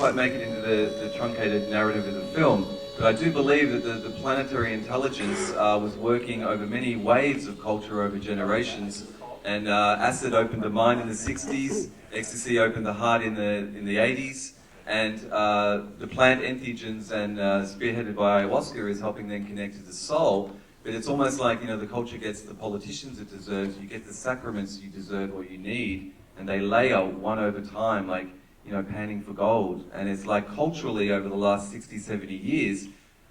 quite make it into the truncated narrative of the film, but I do believe that the planetary intelligence was working over many waves of culture over generations, and acid opened the mind in the 60s, ecstasy opened the heart in the 80s, and the plant entheogens and spearheaded by ayahuasca is helping them connect to the soul. But it's almost like, you know, the culture gets the politicians it deserves, you get the sacraments you deserve or you need, and they layer one over time, like, you know, panning for gold. And it's like culturally over the last 60, 70 years,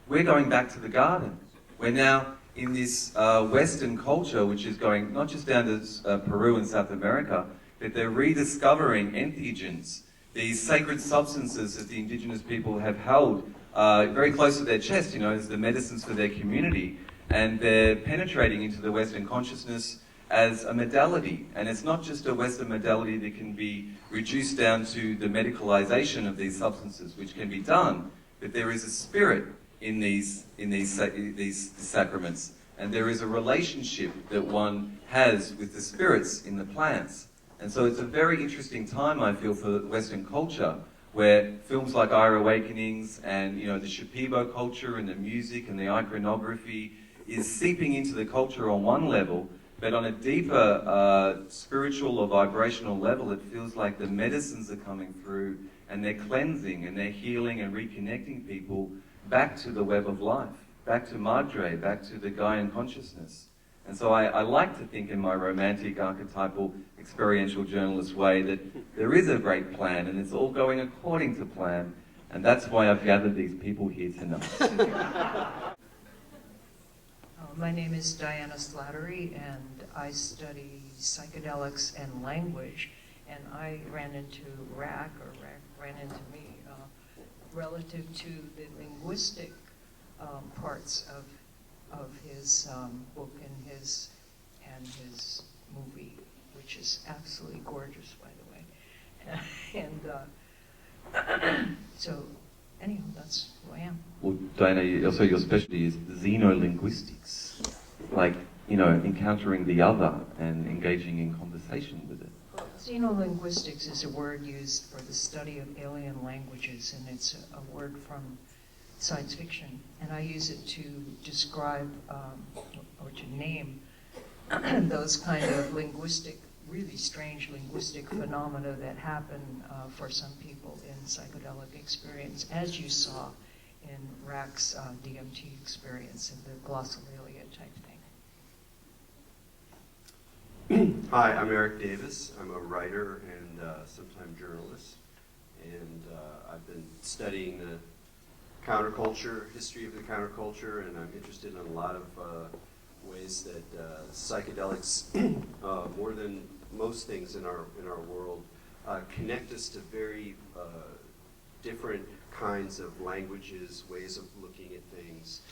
we're going back to the garden. We're now in this Western culture, which is going not just down to Peru and South America, but they're rediscovering entheogens, these sacred substances that the indigenous people have held very close to their chest, you know, as the medicines for their community. And they're penetrating into the Western consciousness as a modality. And it's not just a Western modality that can be reduced down to the medicalization of these substances, which can be done, but there is a spirit in these sacraments. And there is a relationship that one has with the spirits in the plants. And so it's a very interesting time, I feel, for Western culture, where films like Eye Awakenings and, you know, the Shipibo culture and the music and the iconography is seeping into the culture on one level, but on a deeper spiritual or vibrational level, it feels like the medicines are coming through and they're cleansing and they're healing and reconnecting people back to the web of life, back to Madre, back to the Gaian consciousness. And so I like to think in my romantic, archetypal, experiential journalist way that there is a great plan and it's all going according to plan. And that's why I've gathered these people here tonight. My name is Diona Slattery, and I study psychedelics and language. And I ran into Rack ran into me, relative to the linguistic parts of his book and his movie, which is absolutely gorgeous, by the way. And so, anyhow, that's who I am. Well, Diana, also your specialty is xenolinguistics, like, you know, encountering the other and engaging in conversation with it. Well, xenolinguistics is a word used for the study of alien languages, and it's a word from science fiction. And I use it to describe or to name those kind of linguistic, really strange linguistic phenomena that happen for some people in psychedelic experience, as you saw in Rack's DMT experience and the glossolalia type thing. Hi, I'm Eric Davis. I'm a writer and sometime journalist, and I've been studying the counterculture, history of the counterculture, and I'm interested in a lot of ways that psychedelics, more than most things in our world, connect us to very different kinds of languages, ways of looking at things,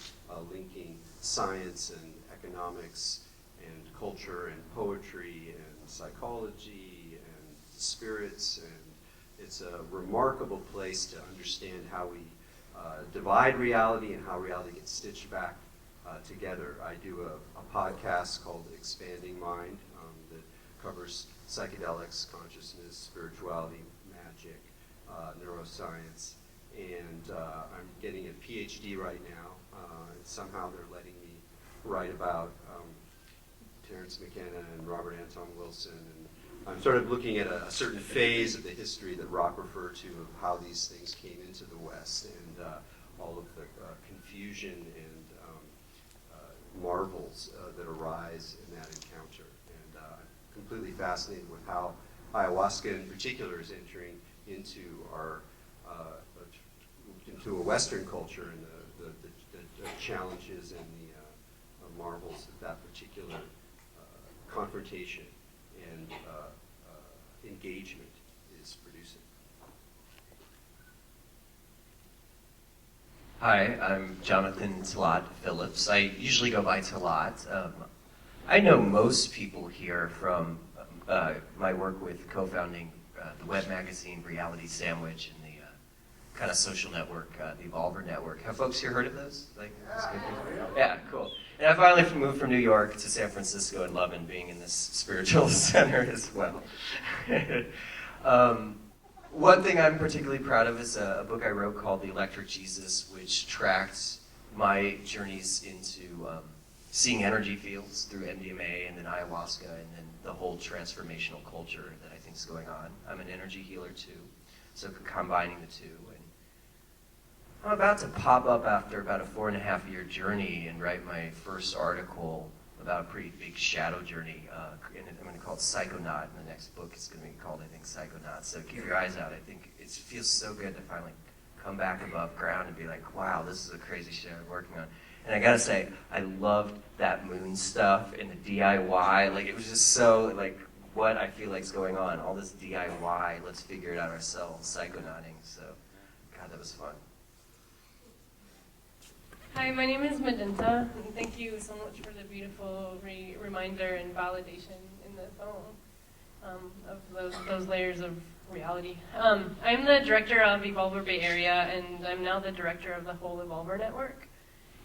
linking science and economics and culture and poetry and psychology and spirits, and it's a remarkable place to understand how we divide reality and how reality gets stitched back together. I do a podcast called Expanding Mind that covers psychedelics, consciousness, spirituality, magic, neuroscience, and I'm getting a PhD right now, and somehow they're letting me write about Terence McKenna and Robert Anton Wilson, and I'm sort of looking at a certain phase of the history that Rock referred to of how these things came into the West, and all of the confusion and marvels that arise in that encounter. And I'm completely fascinated with how ayahuasca in particular is entering into our into a Western culture and the challenges and the marvels that particular confrontation and engagement is producing. Hi, I'm Jonathan Phillips. I usually go by Talat. I know most people here from my work with co-founding the web magazine Reality Sandwich and the kind of social network, the Evolver Network. Have folks here heard of those? Yeah, cool. And I finally moved from New York to San Francisco and loving being in this spiritual center as well. One thing I'm particularly proud of is a book I wrote called The Electric Jesus, which tracked my journeys into seeing energy fields through MDMA and then ayahuasca and then the whole transformational culture that I think is going on. I'm an energy healer too, so combining the two. And I'm about to pop up after about a 4.5-year journey and write my first article about a pretty big shadow journey. And I'm going to call it Psychonaut, and the next book is going to be called, I think, Psychonaut. So keep your eyes out. I think it feels so good to finally come back above ground and be like, wow, this is a crazy shit I'm working on. And I gotta say, I loved that moon stuff and the DIY. Like, it was just so, like, what I feel like is going on. All this DIY, let's figure it out ourselves, psychonauting. So, God, that was fun. Hi, my name is Madissons, and thank you so much for the beautiful reminder and validation in the film of those layers of reality. I'm the director of Evolver Bay Area, and I'm now the director of the whole Evolver Network.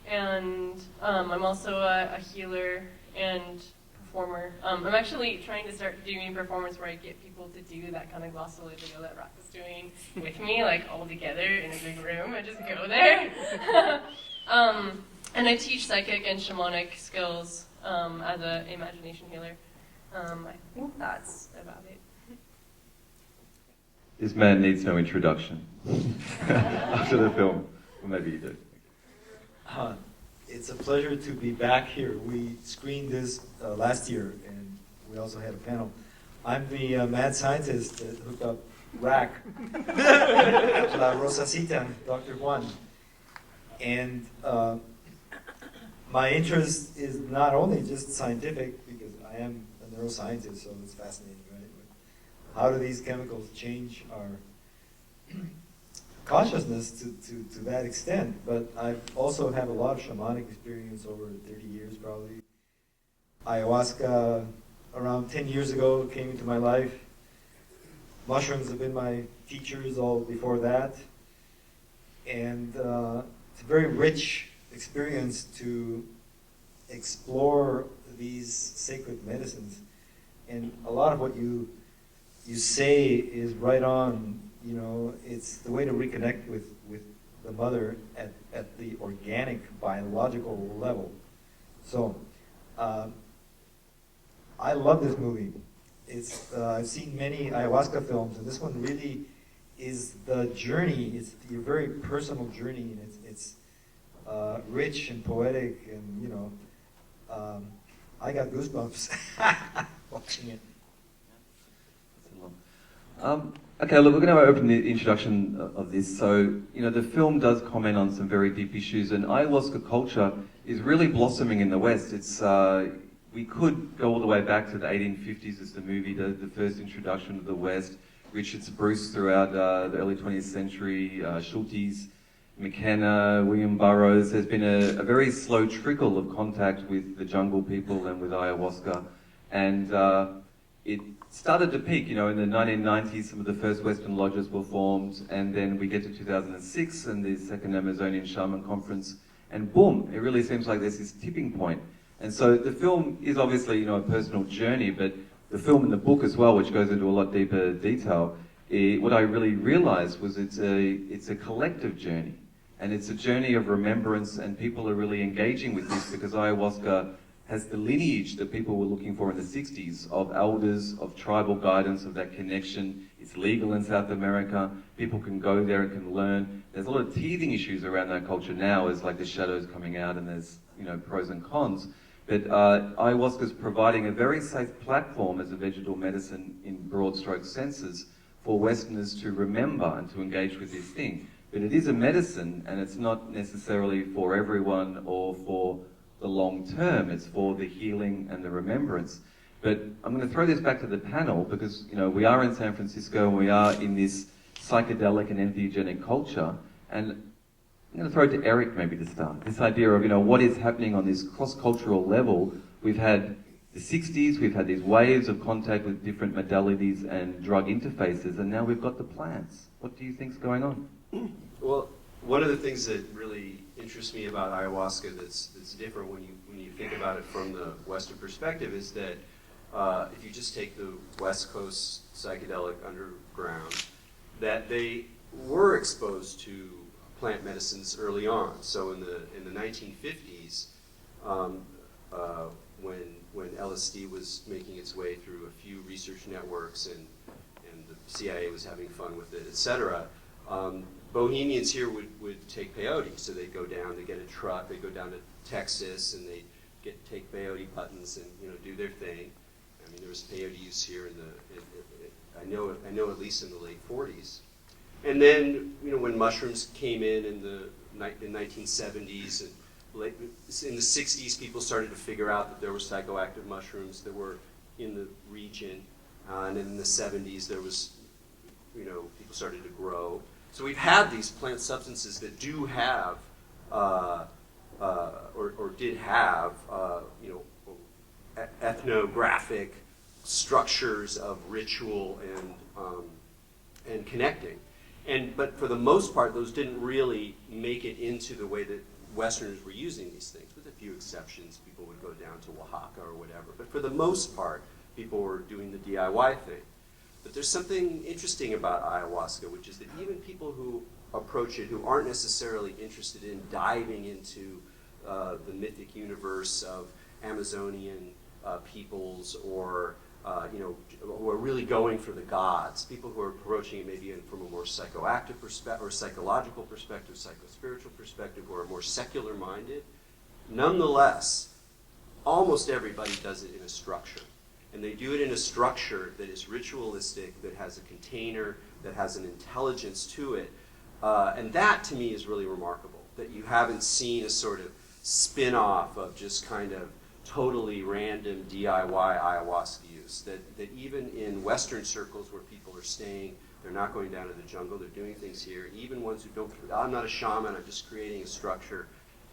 And I'm also a healer and performer. I'm actually trying to start doing performance where I get people to do that kind of glossolalia that Rock is doing with me, like all together in a big room. I just go there. And I teach psychic and shamanic skills as an imagination healer. I think that's about it. This man needs no introduction after the film. Well, maybe you do. It's a pleasure to be back here. We screened this last year, and we also had a panel. I'm the mad scientist that hooked up RAC, La Rosacita, Dr. Juan. And my interest is not only just scientific, because I am a neuroscientist, so it's fascinating, right? But how do these chemicals change our consciousness to that extent? But I also have a lot of shamanic experience over 30 years probably. Ayahuasca around 10 years ago came into my life. Mushrooms have been my teachers all before that. And it's a very rich experience to explore these sacred medicines. And a lot of what you say is right on. You know, it's the way to reconnect with the mother at the organic, biological level. So, I love this movie. I've seen many ayahuasca films, and this one really is the journey. It's your very personal journey, and it's rich and poetic, and you know, I got goosebumps watching it. Okay, look, we're going to open the introduction of this. So, you know, the film does comment on some very deep issues, and ayahuasca culture is really blossoming in the West. It's we could go all the way back to the 1850s as the movie, the first introduction of the West. Richard Bruce throughout the early 20th century, Schultes, McKenna, William Burroughs. There's been a very slow trickle of contact with the jungle people and with ayahuasca, and it started to peak, you know, in the 1990s. Some of the first Western lodges were formed, and then we get to 2006 and the second Amazonian Shaman Conference, and boom, it really seems like there's this tipping point. And so the film is obviously, you know, a personal journey, but the film and the book as well, which goes into a lot deeper detail, what I really realized was it's a collective journey, and it's a journey of remembrance, and people are really engaging with this because ayahuasca has the lineage that people were looking for in the 60s of elders, of tribal guidance, of that connection. It's legal in South America. People can go there and can learn. There's a lot of teething issues around that culture now as like the shadows coming out, and there's, you know, pros and cons. But ayahuasca is providing a very safe platform as a vegetal medicine in broad stroke senses for Westerners to remember and to engage with this thing. But it is a medicine, and it's not necessarily for everyone or for the long term. It's for the healing and the remembrance. But I'm going to throw this back to the panel because, you know, we are in San Francisco and we are in this psychedelic and entheogenic culture. And I'm going to throw it to Eric maybe to start. This idea of, you know, what is happening on this cross-cultural level. We've had the 60s, we've had these waves of contact with different modalities and drug interfaces, and now we've got the plants. What do you think's going on? Well, one of the things that really interests me about ayahuasca that's different when you think about it from the Western perspective is that if you just take the West Coast psychedelic underground, that they were exposed to plant medicines early on. So in the 1950s, when LSD was making its way through a few research networks and the CIA was having fun with it, etc., Bohemians here would take peyote. So they'd go down, they'd get a truck, they'd go down to Texas, and they'd take peyote buttons and do their thing. I mean, there was peyote use here I know at least in the late 40s. And then, when mushrooms came in the 1970s and in the 60s, people started to figure out that there were psychoactive mushrooms that were in the region. And in the 70s, there was, people started to grow. So we've had these plant substances that do have, or did have, ethnographic structures of ritual and connecting. But for the most part, those didn't really make it into the way that Westerners were using these things. With a few exceptions, people would go down to Oaxaca or whatever. But for the most part, people were doing the DIY thing. But there's something interesting about ayahuasca, which is that even people who approach it who aren't necessarily interested in diving into the mythic universe of Amazonian peoples or who are really going for the gods, people who are approaching it maybe from a more psychoactive perspective or psychological perspective, psycho-spiritual perspective, who are more secular-minded, nonetheless, almost everybody does it in a structure. And they do it in a structure that is ritualistic, that has a container, that has an intelligence to it. And that, to me, is really remarkable, that you haven't seen a sort of spin-off of just kind of totally random DIY ayahuasca use, that even in Western circles where people are staying, they're not going down to the jungle, they're doing things here, and even ones who don't, I'm not a shaman, I'm just creating a structure,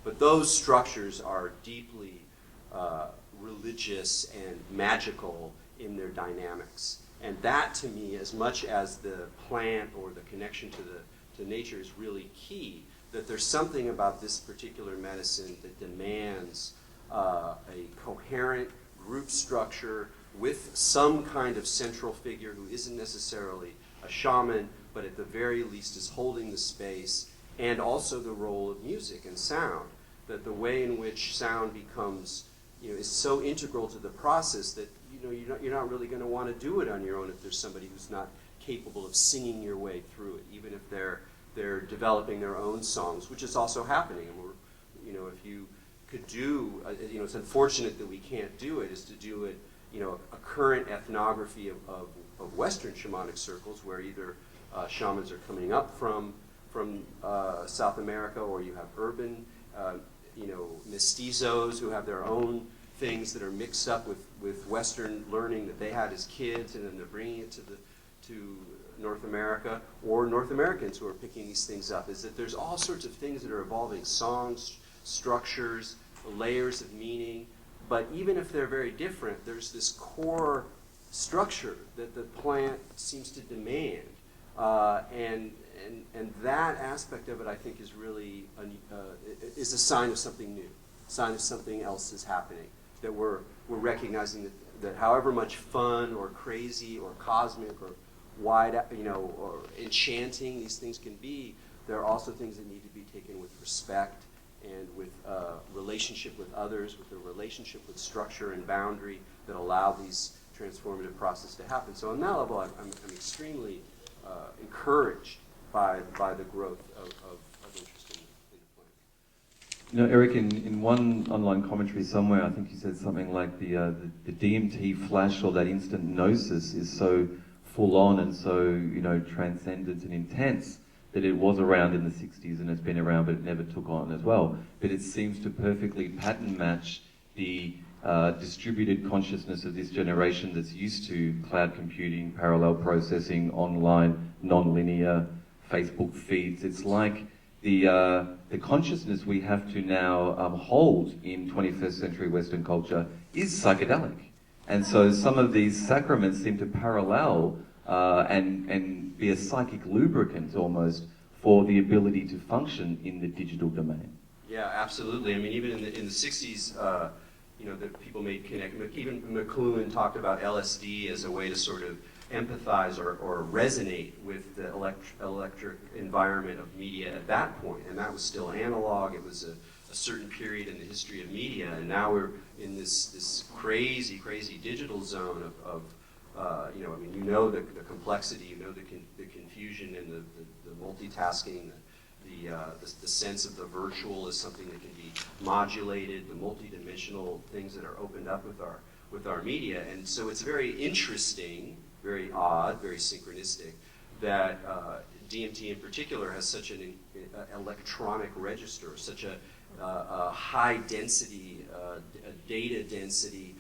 but those structures are deeply religious and magical in their dynamics. And that, to me, as much as the plant or the connection to nature is really key, that there's something about this particular medicine that demands a coherent group structure with some kind of central figure who isn't necessarily a shaman, but at the very least is holding the space, and also the role of music and sound, that the way in which sound becomes, is so integral to the process that, you're not really going to want to do it on your own if there's somebody who's not capable of singing your way through it, even if they're developing their own songs, which is also happening. And we're, if you could do, it's unfortunate that we can't do it, is to do it, a current ethnography of Western shamanic circles where either shamans are coming up from South America, or you have urban, mestizos who have their own things that are mixed up with Western learning that they had as kids, and then they're bringing it to North America, or North Americans who are picking these things up. Is that there's all sorts of things that are evolving, songs, structures, layers of meaning, but even if they're very different, there's this core structure that the plant seems to demand, and that aspect of it, I think, is really is a sign of something new, sign of something else is happening, that we're recognizing that however much fun or crazy or cosmic or wide, or enchanting these things can be, there are also things that need to be taken with respect and with relationship with others, with a relationship with structure and boundary that allow these transformative processes to happen. So on that level, I'm extremely encouraged by the growth of interest in the plant. Eric, in one online commentary somewhere, I think you said something like the DMT flash, or that instant gnosis, is so full on and so transcendent and intense that it was around in the 60s and it's been around, but it never took on as well. But it seems to perfectly pattern match the distributed consciousness of this generation that's used to cloud computing, parallel processing, online, non-linear Facebook feeds. It's like the consciousness we have to now hold in 21st century Western culture is psychedelic. And so some of these sacraments seem to parallel and be a psychic lubricant almost for the ability to function in the digital domain. Yeah, absolutely. I mean, even in the 60s, that people made connect. Even McLuhan talked about LSD as a way to sort of empathize or resonate with the electric environment of media at that point. And that was still analog. It was a certain period in the history of media, and now we're in this crazy, crazy digital zone of you know, I mean, you know the complexity, you know the confusion and the multitasking, the sense of the virtual is something that can be modulated, the multidimensional things that are opened up with our media. And so it's very interesting, very odd, very synchronistic that DMT in particular has such an electronic register, such a high density, data density,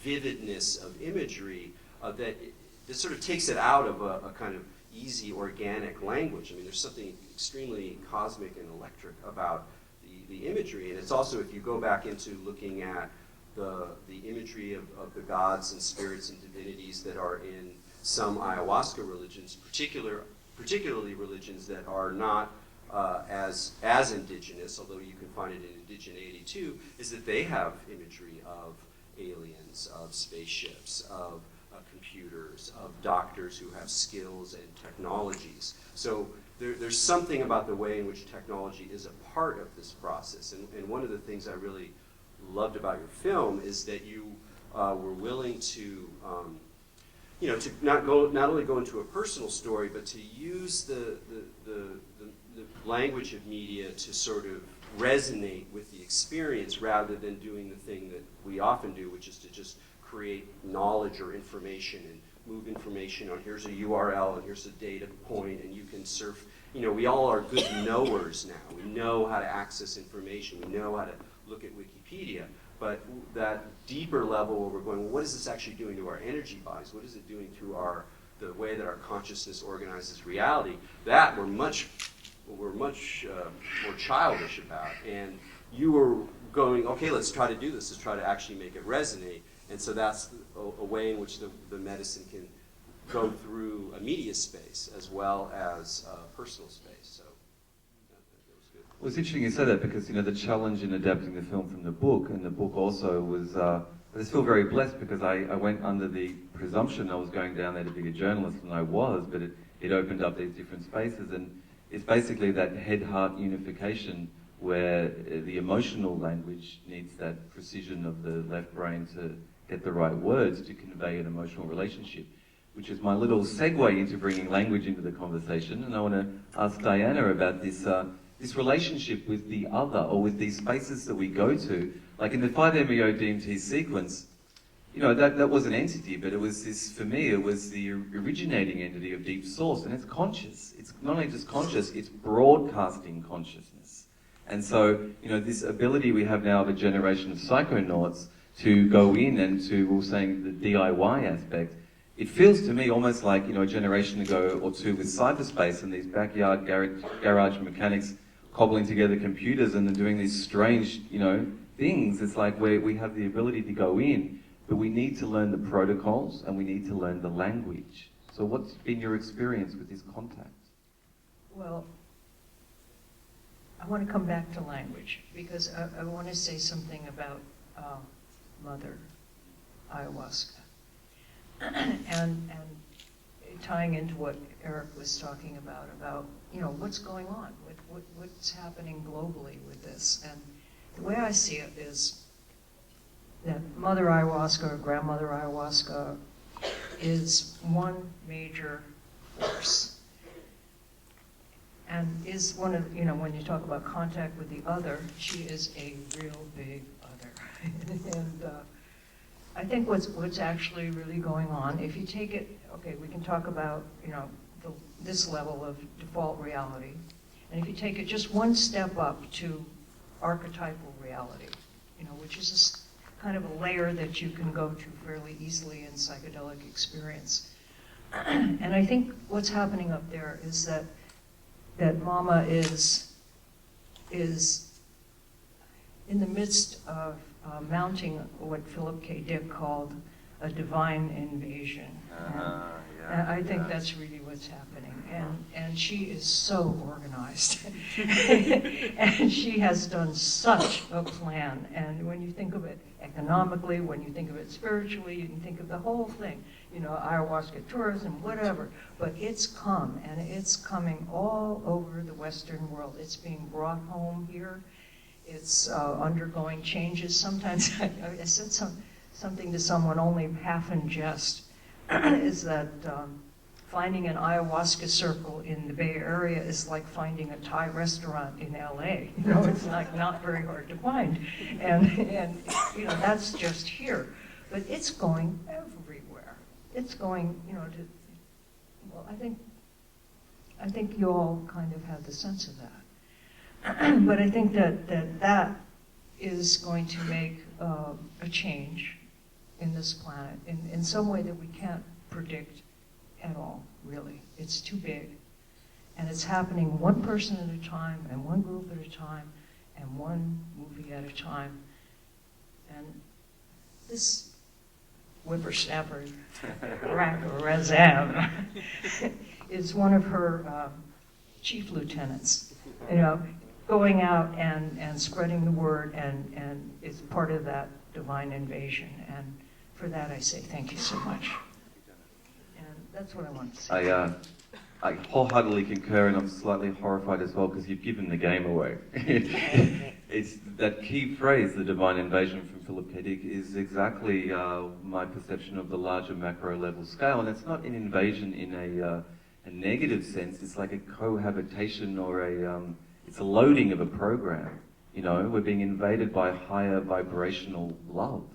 vividness of imagery that this sort of takes it out of a kind of easy organic language. I mean, there's something extremely cosmic and electric about the imagery, and it's also, if you go back into looking at the imagery of the gods and spirits and divinities that are in some ayahuasca religions, particularly religions that are not as indigenous, although you can find it in indigeneity too, is that they have imagery of aliens, of spaceships, of computers, of doctors who have skills and technologies. So there's something about the way in which technology is a part of this process. And one of the things I really loved about your film is that you were willing to, you know, to not only go into a personal story, but to use the language of media to sort of resonate with the experience rather than doing the thing that we often do, which is to just create knowledge or information and move information on here's a URL and here's a data point and you can surf. You know, we all are good knowers now. We know how to access information. We know how to look at Wikipedia. But that deeper level where we're going, well, what is this actually doing to our energy bodies? What is it doing to the way that our consciousness organizes reality? That we're much more childish about. And you were going, okay, let's try to do this. Let's try to actually make it resonate. And so that's a way in which the medicine can go through a media space as well as a personal space. So that was good. Well, it's interesting you say that because, you know, the challenge in adapting the film from the book, and the book also was, I just feel very blessed because I went under the presumption I was going down there to be a journalist, and I was, but it opened up these different spaces, and it's basically that head-heart unification where the emotional language needs that precision of the left brain to get the right words to convey an emotional relationship, which is my little segue into bringing language into the conversation. And I want to ask Diana about this this relationship with the other, or with these spaces that we go to. Like in the 5-MeO DMT sequence, you know, that was an entity, but it was this, for me, it was the originating entity of deep source, and it's conscious. It's not only just conscious, it's broadcasting consciousness. And so, you know, this ability we have now of a generation of psychonauts to go in and to, we were saying, the DIY aspect, it feels to me almost like, you know, a generation ago or two with cyberspace and these backyard garage mechanics cobbling together computers and then doing these strange, you know, things. It's like where we have the ability to go in, but we need to learn the protocols and we need to learn the language. So what's been your experience with this contact? Well, I want to come back to language because I want to say something about Mother ayahuasca. and tying into what Eric was talking about, you know, what's going on, what's happening globally with this. And the way I see it is that Mother ayahuasca or Grandmother ayahuasca is one major force. And is one of, you know, when you talk about contact with the other, she is a real big other. And I think what's actually really going on, if you take it, okay, we can talk about, you know, this level of default reality. And if you take it just one step up to archetypal reality, you know, which is kind of a layer that you can go to fairly easily in psychedelic experience. And I think what's happening up there is that Mama is in the midst of mounting what Philip K. Dick called a divine invasion. And I think that's really what's happening. And she is so organized. And she has done such a plan. And when you think of it economically, when you think of it spiritually, you can think of the whole thing, you know, ayahuasca tourism, whatever. But it's come, and it's coming all over the Western world. It's being brought home here. It's undergoing changes. Sometimes I said something to someone only half in jest, is that finding an ayahuasca circle in the Bay Area is like finding a Thai restaurant in LA. You know, it's like not very hard to find. And you know, that's just here. But it's going everywhere. It's going, you know, to, well, I think you all kind of have the sense of that. But I think that is going to make a change in this planet in some way that we can't predict at all, really. It's too big. And it's happening one person at a time, and one group at a time, and one movie at a time. And this whippersnapper, Razam, is one of her chief lieutenants, you know, going out and spreading the word, and is part of that divine invasion. And for that, I say thank you so much. And that's what I want to say. I wholeheartedly concur, and I'm slightly horrified as well because you've given the game away. It's that key phrase, the divine invasion from Philip K. Dick, is exactly my perception of the larger macro level scale. And it's not an invasion in a negative sense. It's like a cohabitation or it's a loading of a program. You know, we're being invaded by higher vibrational love,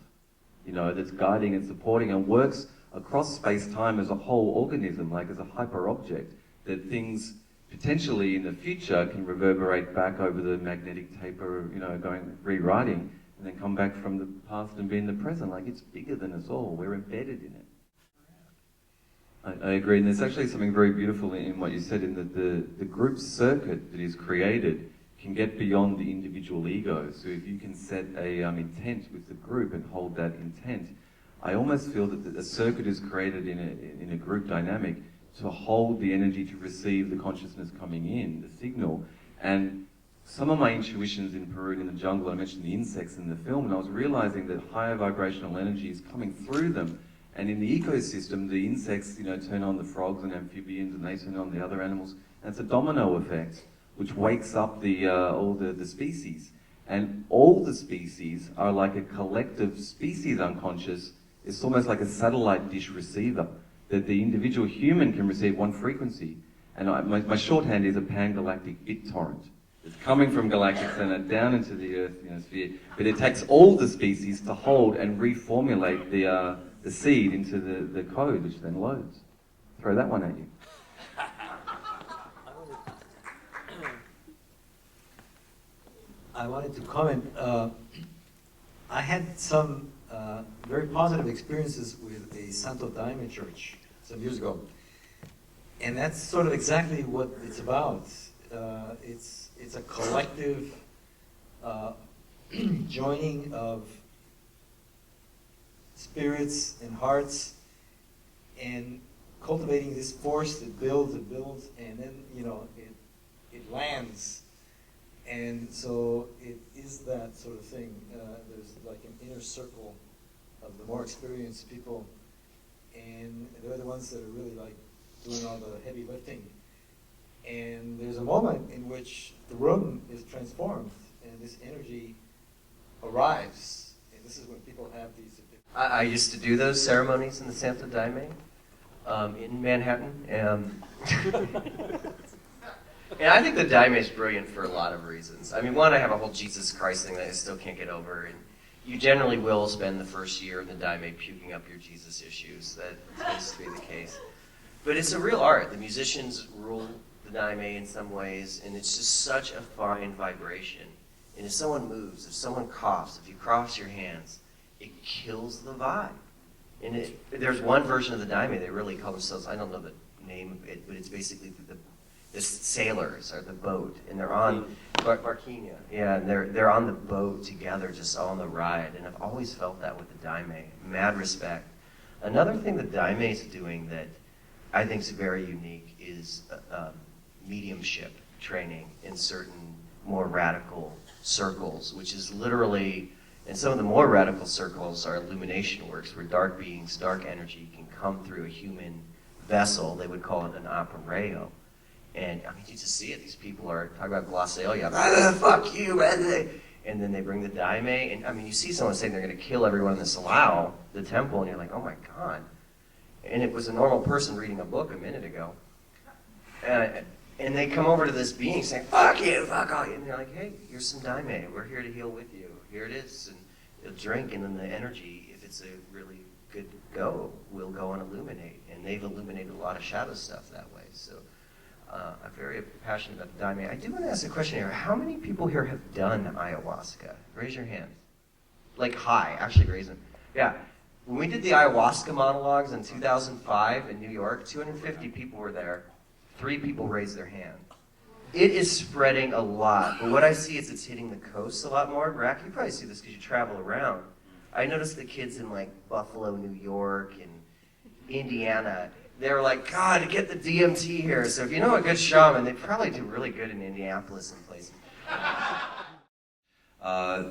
you know, that's guiding and supporting and works across space-time as a whole organism, like as a hyper-object, that things potentially in the future can reverberate back over the magnetic taper, you know, rewriting, and then come back from the past and be in the present. Like, it's bigger than us all. We're embedded in it. I agree, and there's actually something very beautiful in what you said, in that the group circuit that is created can get beyond the individual ego. So if you can set a intent with the group and hold that intent, I almost feel that a circuit is created in a group dynamic to hold the energy to receive the consciousness coming in, the signal. And some of my intuitions in Peru in the jungle, I mentioned the insects in the film, and I was realizing that higher vibrational energy is coming through them. And in the ecosystem, the insects, you know, turn on the frogs and amphibians, and they turn on the other animals. And it's a domino effect, which wakes up all the species. And all the species are like a collective species unconscious. It's almost like a satellite dish receiver, that the individual human can receive one frequency. And my shorthand is a pan-galactic bit torrent. It's coming from galactic center down into the Earth, you know, sphere, but it takes all the species to hold and reformulate the seed into the code, which then loads. Throw that one at you. I wanted to comment. I had some very positive experiences with a Santo Daime church some years ago. And that's sort of exactly what it's about. It's a collective joining of spirits and hearts and cultivating this force that builds and builds, and then, you know, it lands. And so it is that sort of thing. There's like an inner circle of the more experienced people, and they're the ones that are really like doing all the heavy lifting. And there's a moment in which the room is transformed, and this energy arrives. And this is when people have these. I used to do those ceremonies in the Santo Daime in Manhattan. And I think the Daime is brilliant for a lot of reasons. I mean, one, I have a whole Jesus Christ thing that I still can't get over. And you generally will spend the first year in the Daime puking up your Jesus issues. That tends to be the case. But it's a real art. The musicians rule the Daime in some ways, and it's just such a fine vibration. And if someone moves, if someone coughs, if you cross your hands, it kills the vibe. And there's one version of the Daime, they really call themselves, I don't know the name of it, but it's basically the sailors or the boat, and they're on Barquinha. Yeah, and they're on the boat together, just on the ride. And I've always felt that with the Daime. Mad respect. Another thing the Daime is doing that I think is very unique is mediumship training in certain more radical circles, which is literally, and some of the more radical circles are illumination works, where dark beings, dark energy can come through a human vessel. They would call it an appareo. And I mean, you just see it. These people are talking about glossolalia, fuck you, and then they bring the daime. And I mean, you see someone saying they're going to kill everyone in the Salao, the temple, and you're like, oh my God. And it was a normal person reading a book a minute ago. And they come over to this being saying, fuck you, fuck all you. And they're like, hey, here's some daime. We're here to heal with you. Here it is. And they'll drink, and then the energy, if it's a really good go, will go and illuminate. And they've illuminated a lot of shadow stuff that way. So I'm very passionate about the daime. I do want to ask a question here. How many people here have done ayahuasca? Raise your hand. Like high, actually raise them. Yeah. When we did the ayahuasca monologues in 2005 in New York, 250 people were there. 3 people raised their hand. It is spreading a lot, but what I see is it's hitting the coast a lot more. Rack, you probably see this because you travel around. I noticed the kids in like Buffalo, New York, and Indiana, they're like, God, get the DMT here. So if you know a good shaman, they probably do really good in Indianapolis and places.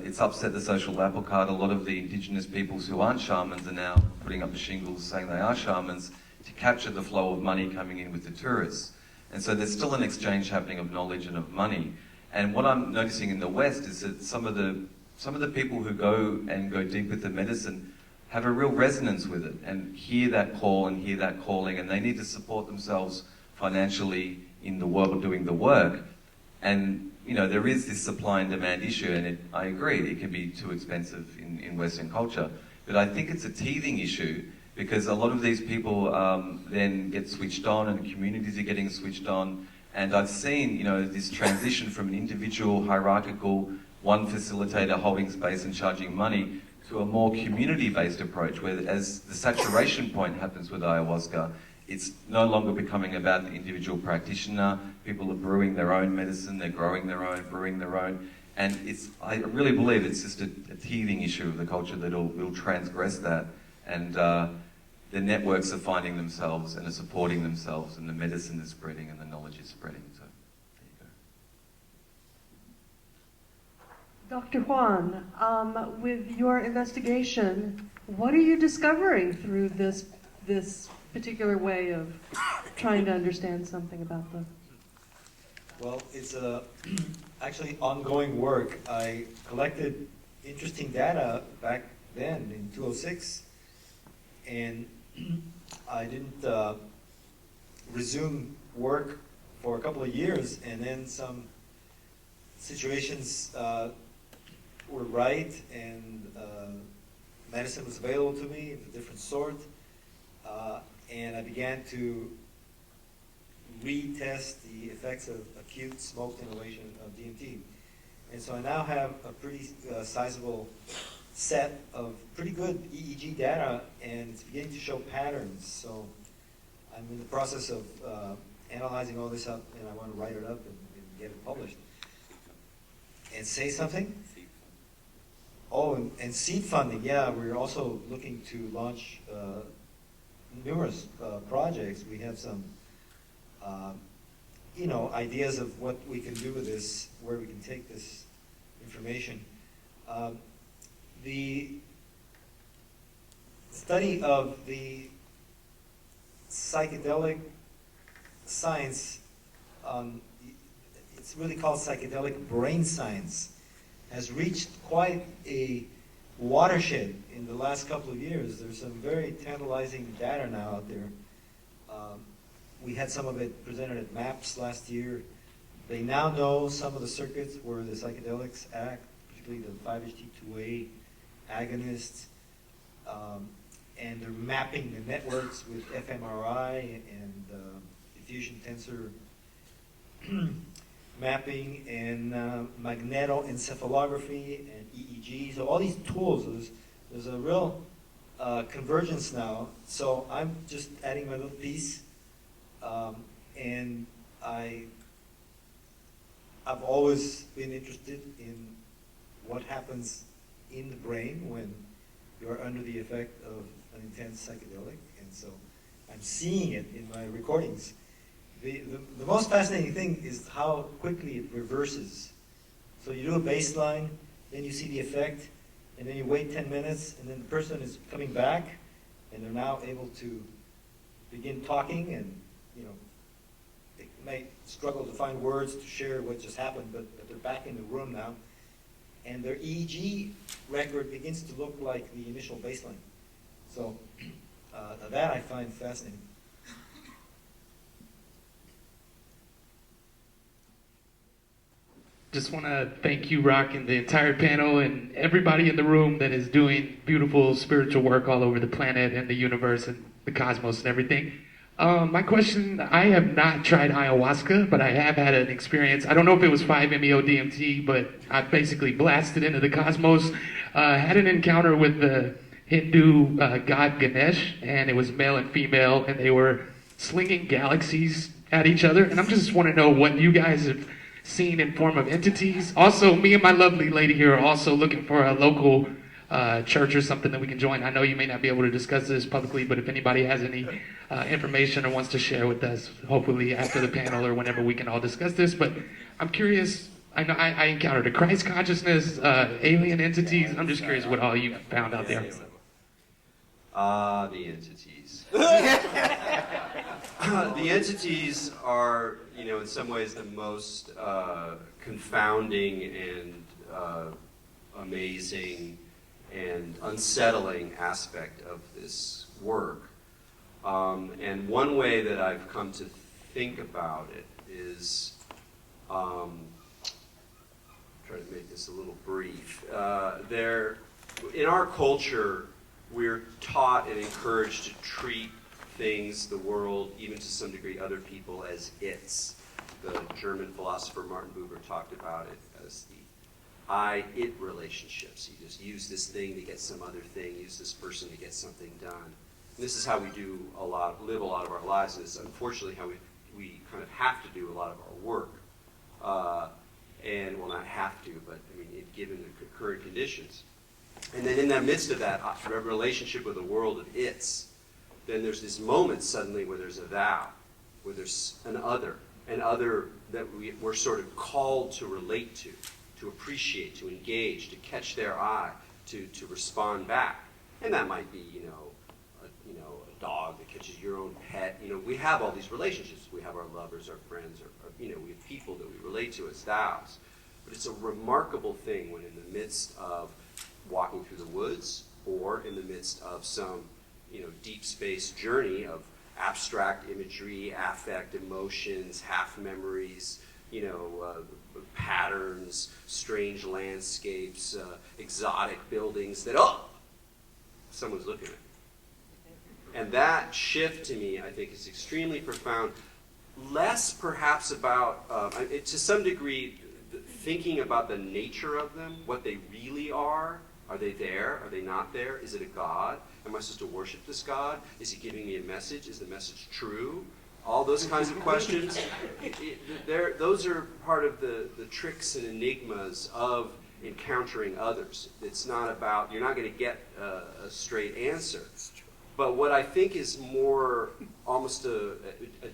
It's upset the social apple cart. A lot of the indigenous peoples who aren't shamans are now putting up the shingles saying they are shamans to capture the flow of money coming in with the tourists. And so there's still an exchange happening of knowledge and of money. And what I'm noticing in the West is that some of the people who go deep with the medicine have a real resonance with it and hear that call and hear that calling, and they need to support themselves financially in the world doing the work. And you know, there is this supply and demand issue, and I agree, it can be too expensive in Western culture. But I think it's a teething issue, because a lot of these people then get switched on, and communities are getting switched on. And I've seen, you know, this transition from an individual, hierarchical, one facilitator holding space and charging money to a more community-based approach, where as the saturation point happens with ayahuasca, it's no longer becoming about the individual practitioner. People are brewing their own medicine, they're growing their own, brewing their own. And I really believe it's just a teething issue of the culture that will transgress that. And the networks are finding themselves and are supporting themselves, and the medicine is spreading and the knowledge is spreading. So there you go. Dr. Juan, with your investigation, what are you discovering through this particular way of trying to understand something about the... Well, it's actually ongoing work. I collected interesting data back then in 2006, and I didn't resume work for a couple of years, and then some situations were right, and medicine was available to me of a different sort, and I began to retest the effects of acute smoke inhalation of DMT. And so I now have a pretty sizable set of pretty good EEG data, and it's beginning to show patterns. So I'm in the process of analyzing all this up, and I want to write it up and get it published. And say something? Oh, and seed funding, yeah, we're also looking to launch numerous projects. We have some you know, ideas of what we can do with this, where we can take this information. The study of the psychedelic science, it's really called psychedelic brain science, has reached quite a watershed in the last couple of years. There's some very tantalizing data now out there. We had some of it presented at MAPS last year. They now know some of the circuits where the psychedelics act, particularly the 5-HT2A agonists, and they're mapping the networks with fMRI and diffusion tensor mapping and magnetoencephalography and EEG. So all these tools, there's a real convergence now. So I'm just adding my little piece. And I've always been interested in what happens in the brain when you're under the effect of an intense psychedelic. And so I'm seeing it in my recordings. The most fascinating thing is how quickly it reverses. So you do a bass line, then you see the effect, and then you wait 10 minutes, and then the person is coming back, and they're now able to begin talking, and they may struggle to find words to share what just happened, but they're back in the room now, and their EEG record begins to look like the initial baseline. So that I find fascinating. Just want to thank you, Rock, and the entire panel and everybody in the room that is doing beautiful spiritual work all over the planet and the universe and the cosmos and everything. My question, I have not tried ayahuasca, but I have had an experience. I don't know if it was 5-MeO-DMT, but I basically blasted into the cosmos, had an encounter with the Hindu god Ganesh, and it was male and female, and they were slinging galaxies at each other. And I just want to know what you guys have seen in form of entities. Also, me and my lovely lady here are also looking for a local church or something that we can join. I know you may not be able to discuss this publicly, but if anybody has any information or wants to share with us, hopefully after the panel or whenever, we can all discuss this. But I'm curious, I know I encountered a Christ consciousness, alien entities. I'm just curious what all you found out there. The entities. The entities are, in some ways the most confounding and amazing and unsettling aspect of this work. And one way that I've come to think about it is, try to make this a little brief. In our culture, we're taught and encouraged to treat things, the world, even to some degree other people, as its. The German philosopher Martin Buber talked about it as the I-it relationships. You just use this thing to get some other thing, use this person to get something done. And this is how we live a lot of our lives, and it's unfortunately how we kind of have to do a lot of our work. And, well, not have to, but I mean, given the current conditions. And then in the midst of that relationship with the world of its, then there's this moment suddenly where there's a thou, where there's an other that we're sort of called to relate to appreciate, to engage, to catch their eye, to respond back. And that might be, a dog that catches your own pet. We have all these relationships. We have our lovers, our friends, we have people that we relate to as thous. But it's a remarkable thing when in the midst of walking through the woods, or in the midst of some, deep space journey of abstract imagery, affect, emotions, half memories, patterns, strange landscapes, exotic buildings that, someone's looking at me. And that shift to me, I think, is extremely profound. Less perhaps about, to some degree, thinking about the nature of them, what they really are. Are they there? Are they not there? Is it a God? Am I supposed to worship this God? Is he giving me a message? Is the message true? All those kinds of questions. Those are part of the tricks and enigmas of encountering others. It's not about, you're not going to get a straight answer. But what I think is more, almost a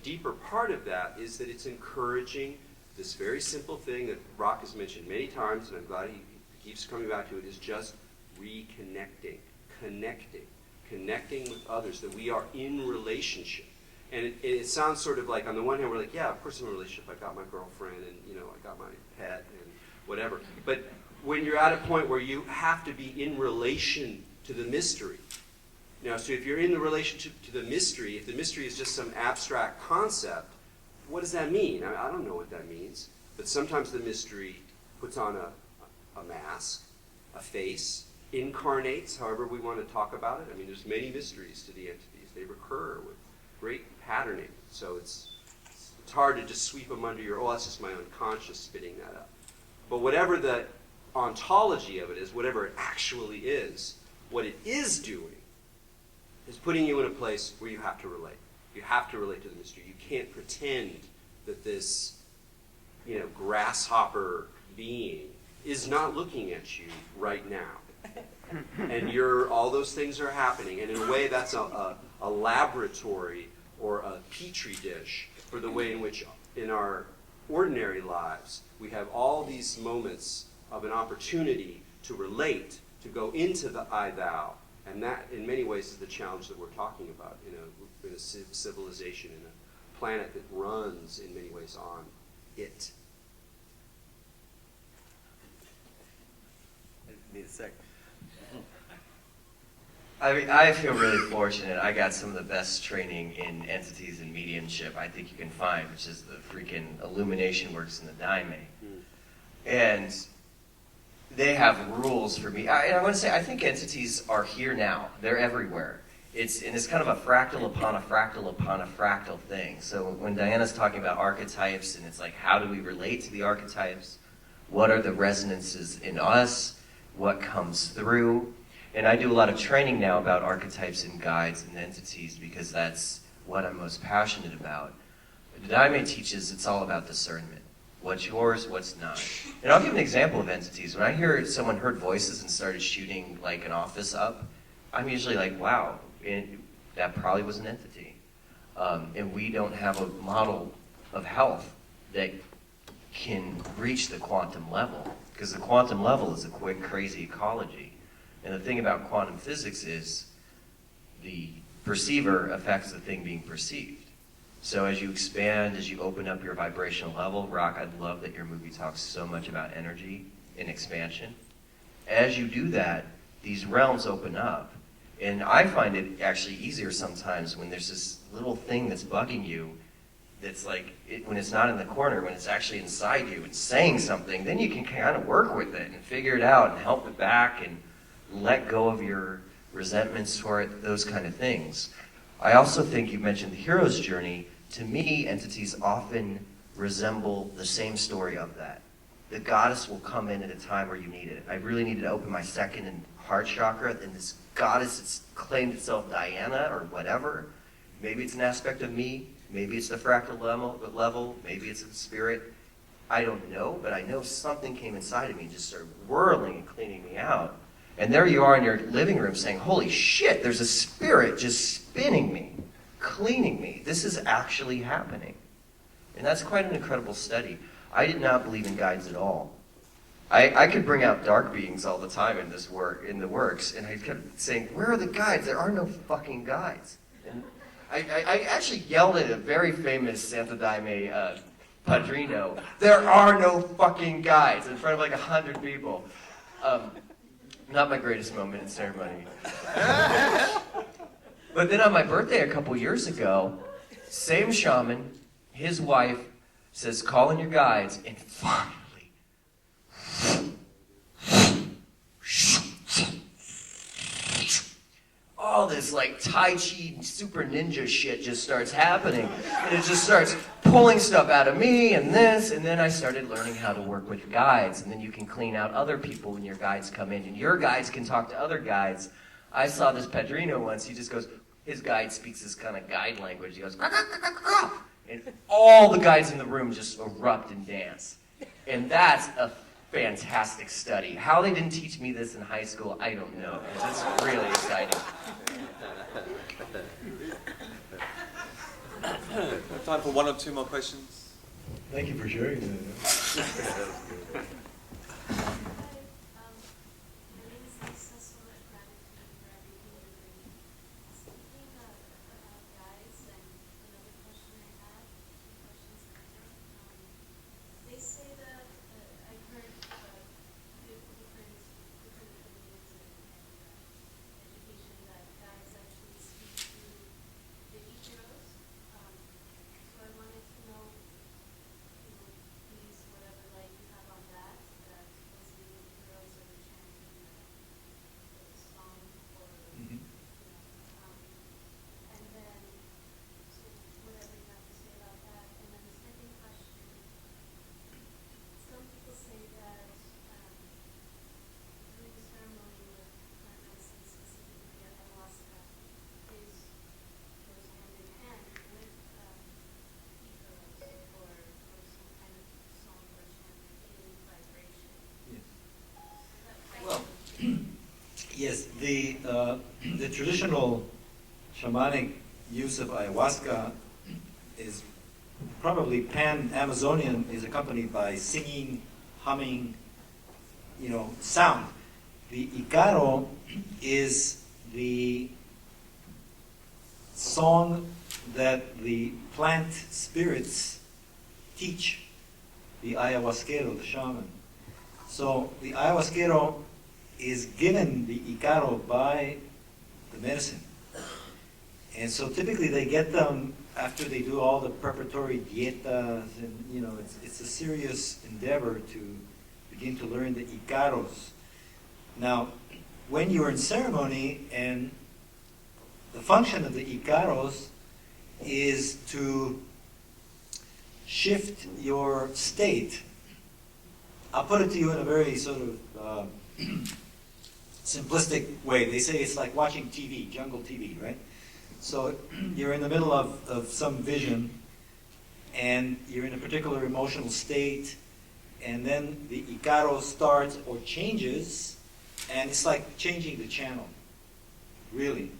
deeper part of that is that it's encouraging this very simple thing that Rock has mentioned many times, and I'm glad he keeps coming back to it, is just reconnecting, connecting with others, that we are in relationship. And it sounds sort of like, on the one hand, we're like, yeah, of course I'm in a relationship. I got my girlfriend, and I got my pet, and whatever. But when you're at a point where you have to be in relation to the mystery. Now, so if you're in the relationship to the mystery, if the mystery is just some abstract concept, what does that mean? I don't know what that means. But sometimes the mystery puts on a mask, a face, incarnates, however we want to talk about it. I mean, there's many mysteries to the entities. They recur with great patterning. So it's hard to just sweep them under your, that's just my unconscious spitting that up. But whatever the ontology of it is, whatever it actually is, what it is doing is putting you in a place where you have to relate. You have to relate to the mystery. You can't pretend that this, grasshopper being is not looking at you right now. And all those things are happening. And in a way, that's a a laboratory or a petri dish for the way in which in our ordinary lives we have all these moments of an opportunity to relate, to go into the I-thou. And that, in many ways, is the challenge that we're talking about in a civilization, in a planet that runs, in many ways, on it. I need a sec. I mean, I feel really fortunate. I got some of the best training in entities and mediumship I think you can find, which is the freaking illumination works in the daime. And they have rules for me. I want to say, I think entities are here now. They're everywhere. It's kind of a fractal upon a fractal upon a fractal thing. So when Diana's talking about archetypes, and it's like, how do we relate to the archetypes? What are the resonances in us? What comes through? And I do a lot of training now about archetypes and guides and entities because that's what I'm most passionate about. The Daime teaches it's all about discernment. What's yours, what's not. And I'll give an example of entities. When I hear someone heard voices and started shooting like an office up, I'm usually like, wow, that probably was an entity. And we don't have a model of health that can reach the quantum level, because the quantum level is a quick, crazy ecology. And the thing about quantum physics is the perceiver affects the thing being perceived. So as you expand, as you open up your vibrational level, Rock, I love that your movie talks so much about energy and expansion. As you do that, these realms open up. And I find it actually easier sometimes when there's this little thing that's bugging you that's like, when it's not in the corner, when it's actually inside you and saying something, then you can kind of work with it and figure it out and help it back and let go of your resentments for it, those kind of things. I also think you mentioned the hero's journey. To me, entities often resemble the same story of that. The goddess will come in at a time where you need it. I really needed to open my second and heart chakra, and this goddess that's claimed itself Diana or whatever. Maybe it's an aspect of me, maybe it's the fractal level, maybe it's a spirit. I don't know, but I know something came inside of me and just started whirling and cleaning me out. And there you are in your living room saying, holy shit, there's a spirit just spinning me, cleaning me. This is actually happening. And that's quite an incredible study. I did not believe in guides at all. I could bring out dark beings all the time in this work, in the works, and I kept saying, where are the guides? There are no fucking guides. And I actually yelled at a very famous Santa Daime Padrino, there are no fucking guides, in front of like 100 people. Not my greatest moment in ceremony. But then on my birthday a couple years ago, same shaman, his wife says, call in your guides, and finally, all this like Tai Chi super ninja shit just starts happening. And it just starts pulling stuff out of me and this, and then I started learning how to work with guides, and then you can clean out other people when your guides come in, and your guides can talk to other guides. I saw this Padrino once, he just goes, his guide speaks this kind of guide language, he goes, and all the guides in the room just erupt and dance. And that's a fantastic study. How they didn't teach me this in high school, I don't know. It's really exciting. Time for one or two more questions. Thank you for sharing that. Yes, the traditional shamanic use of ayahuasca is probably pan-Amazonian, is accompanied by singing, humming, sound. The Icaro is the song that the plant spirits teach the ayahuasquero, the shaman. So the ayahuasquero is given the Icaro by the medicine. And so typically they get them after they do all the preparatory dietas, and it's a serious endeavor to begin to learn the Icaros. Now, when you're in ceremony, and the function of the Icaros is to shift your state. I'll put it to you in a very sort of simplistic way. They say it's like watching TV, jungle TV, right? So you're in the middle of some vision, and you're in a particular emotional state, and then the Icaro starts or changes, and it's like changing the channel, really.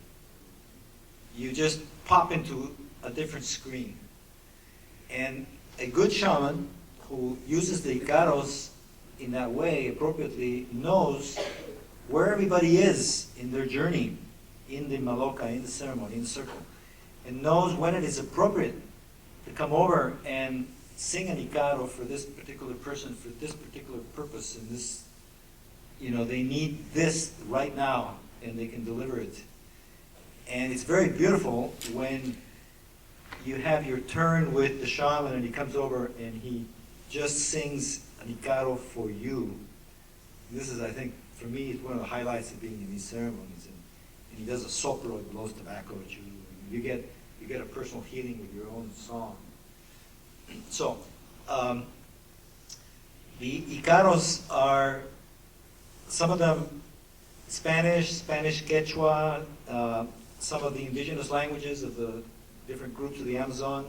You just pop into a different screen. And a good shaman who uses the Icaros in that way appropriately knows where everybody is in their journey, in the maloka, in the ceremony, in the circle, and knows when it is appropriate to come over and sing an Icaro for this particular person, for this particular purpose, and this, they need this right now, and they can deliver it. And it's very beautiful when you have your turn with the shaman and he comes over and he just sings an Icaro for you. This is, I think, for me, it's one of the highlights of being in these ceremonies. And he does a sopro, he blows tobacco at you. You get a personal healing with your own song. So, the Icaros are, some of them Spanish Quechua, some of the indigenous languages of the different groups of the Amazon.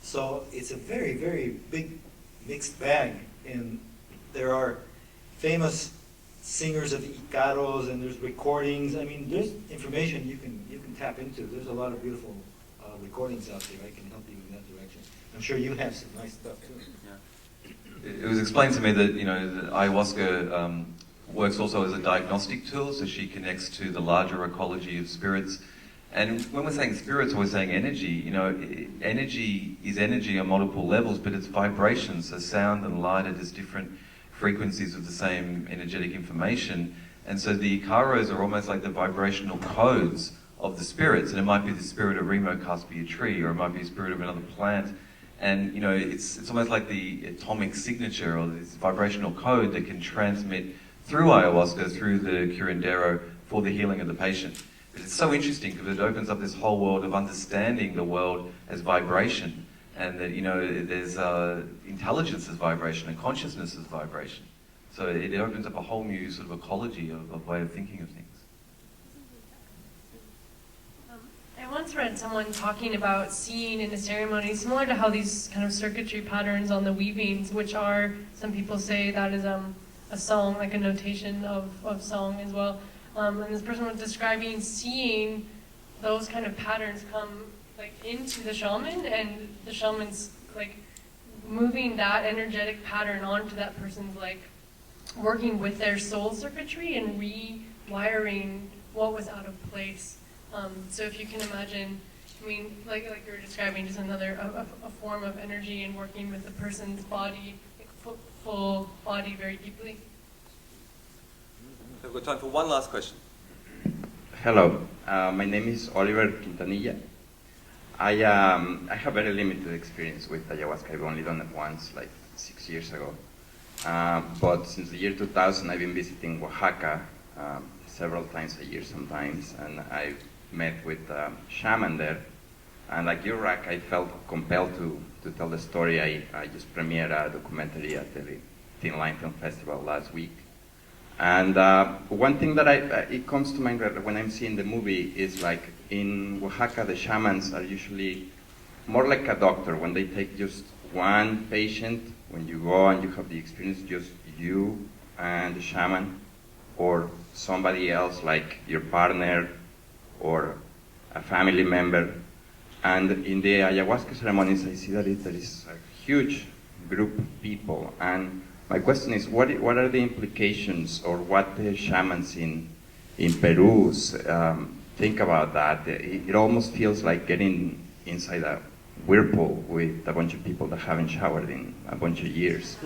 So it's a very, very big mixed bag. And there are famous singers of Icaros, and there's recordings. I mean, there's information you can tap into. There's a lot of beautiful recordings out there. I can help you in that direction. I'm sure you have some nice stuff too. Yeah. It was explained to me that that ayahuasca works also as a diagnostic tool, so she connects to the larger ecology of spirits. And when we're saying spirits, we're saying energy. Energy is energy on multiple levels, but it's vibrations. So sound and light are just different frequencies of the same energetic information. And so the Icaros are almost like the vibrational codes of the spirits. And it might be the spirit of Remo Cuspia tree, or it might be a spirit of another plant. And it's almost like the atomic signature, or this vibrational code that can transmit through ayahuasca, through the curandero, for the healing of the patient. But it's so interesting because it opens up this whole world of understanding the world as vibration, and that there's intelligence as vibration and consciousness as vibration. So it opens up a whole new sort of ecology of way of thinking of things. I once read someone talking about seeing in a ceremony similar to how these kind of circuitry patterns on the weavings, which are, some people say that is a song, like a notation of song as well. And this person was describing seeing those kind of patterns come into the shaman, and the shaman's moving that energetic pattern onto that person's working with their soul circuitry and rewiring what was out of place. So if you can imagine, like you were describing, just another a form of energy and working with the person's body, full body very deeply. We've got time for one last question. Hello, my name is Oliver Quintanilla. I have very limited experience with ayahuasca. I've only done it once, 6 years ago. But since the year 2000, I've been visiting Oaxaca several times a year sometimes, and I've met with shaman there. And like you, Rack, I felt compelled to tell the story. I just premiered a documentary at the Thin Line Film Festival last week. And one thing that it comes to mind when I'm seeing the movie is in Oaxaca, the shamans are usually more like a doctor. When they take just one patient, when you go and you have the experience, just you and the shaman, or somebody else like your partner, or a family member. And in the ayahuasca ceremonies, I see that there is a huge group of people. And my question is, what are the implications, or what the shamans in Peru think about that? It almost feels like getting inside a whirlpool with a bunch of people that haven't showered in a bunch of years.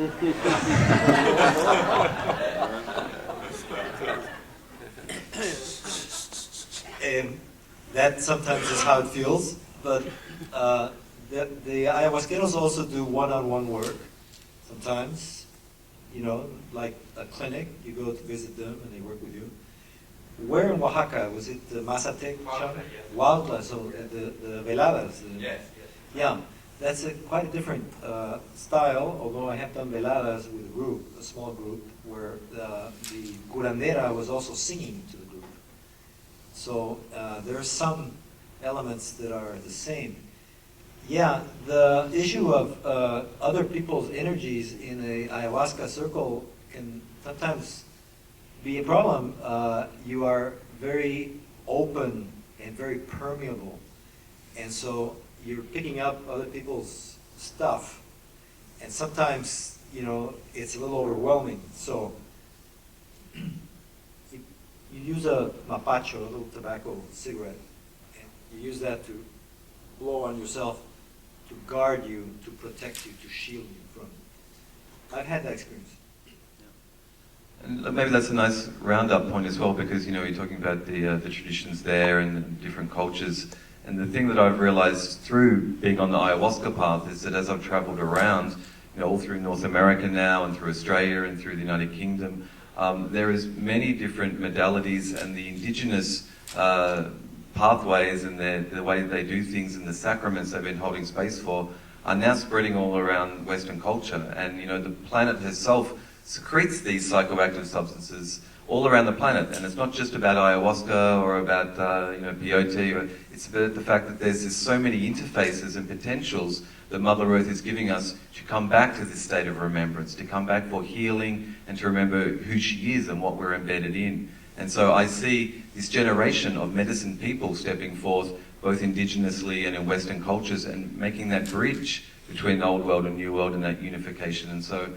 That sometimes is how it feels, but the ayahuasqueros also do one-on-one work sometimes, you know, like a clinic. You go to visit them and they work with you. Where in Oaxaca? Was it the Mazatec? Huautla, so the veladas. Yes. Yeah, that's quite a different style, although I have done veladas with a group, a small group, where the curandera was also singing to the group. So there are some elements that are the same. Yeah, the issue of other people's energies in a ayahuasca circle can sometimes be a problem. You are very open and very permeable, and so you're picking up other people's stuff, and sometimes, you know, it's a little overwhelming. So you use a mapacho, a little tobacco cigarette, and you use that to blow on yourself, to guard you, to protect you, to shield you from. I've had that experience. And maybe that's a nice roundup point as well, because, you know, you're talking about the traditions there and the different cultures. And the thing that I've realized through being on the ayahuasca path is that as I've traveled around, you know, all through North America now and through Australia and through the United Kingdom, there is many different modalities, and the indigenous pathways and the way they do things and the sacraments they've been holding space for are now spreading all around Western culture. And, you know, the planet herself secretes these psychoactive substances all around the planet, and it's not just about ayahuasca or about you know, peyote. It's about the fact that there's so many interfaces and potentials that Mother Earth is giving us to come back to this state of remembrance, to come back for healing and to remember who she is and what we're embedded in. And so I see this generation of medicine people stepping forth, both indigenously and in Western cultures, and making that bridge between the old world and new world and that unification. And so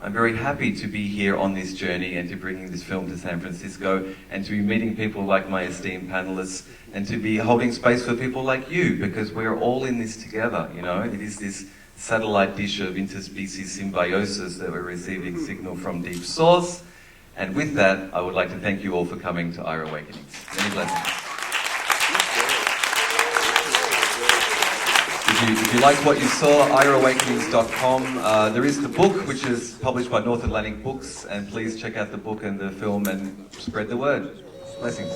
I'm very happy to be here on this journey and to bringing this film to San Francisco and to be meeting people like my esteemed panelists and to be holding space for people like you, because we're all in this together, you know. It is this satellite dish of interspecies symbiosis that we're receiving signal from deep source. And with that, I would like to thank you all for coming to Ira Awakenings. Many blessings. If you like what you saw, iraawakenings.com. There is the book, which is published by North Atlantic Books, and please check out the book and the film and spread the word. Blessings.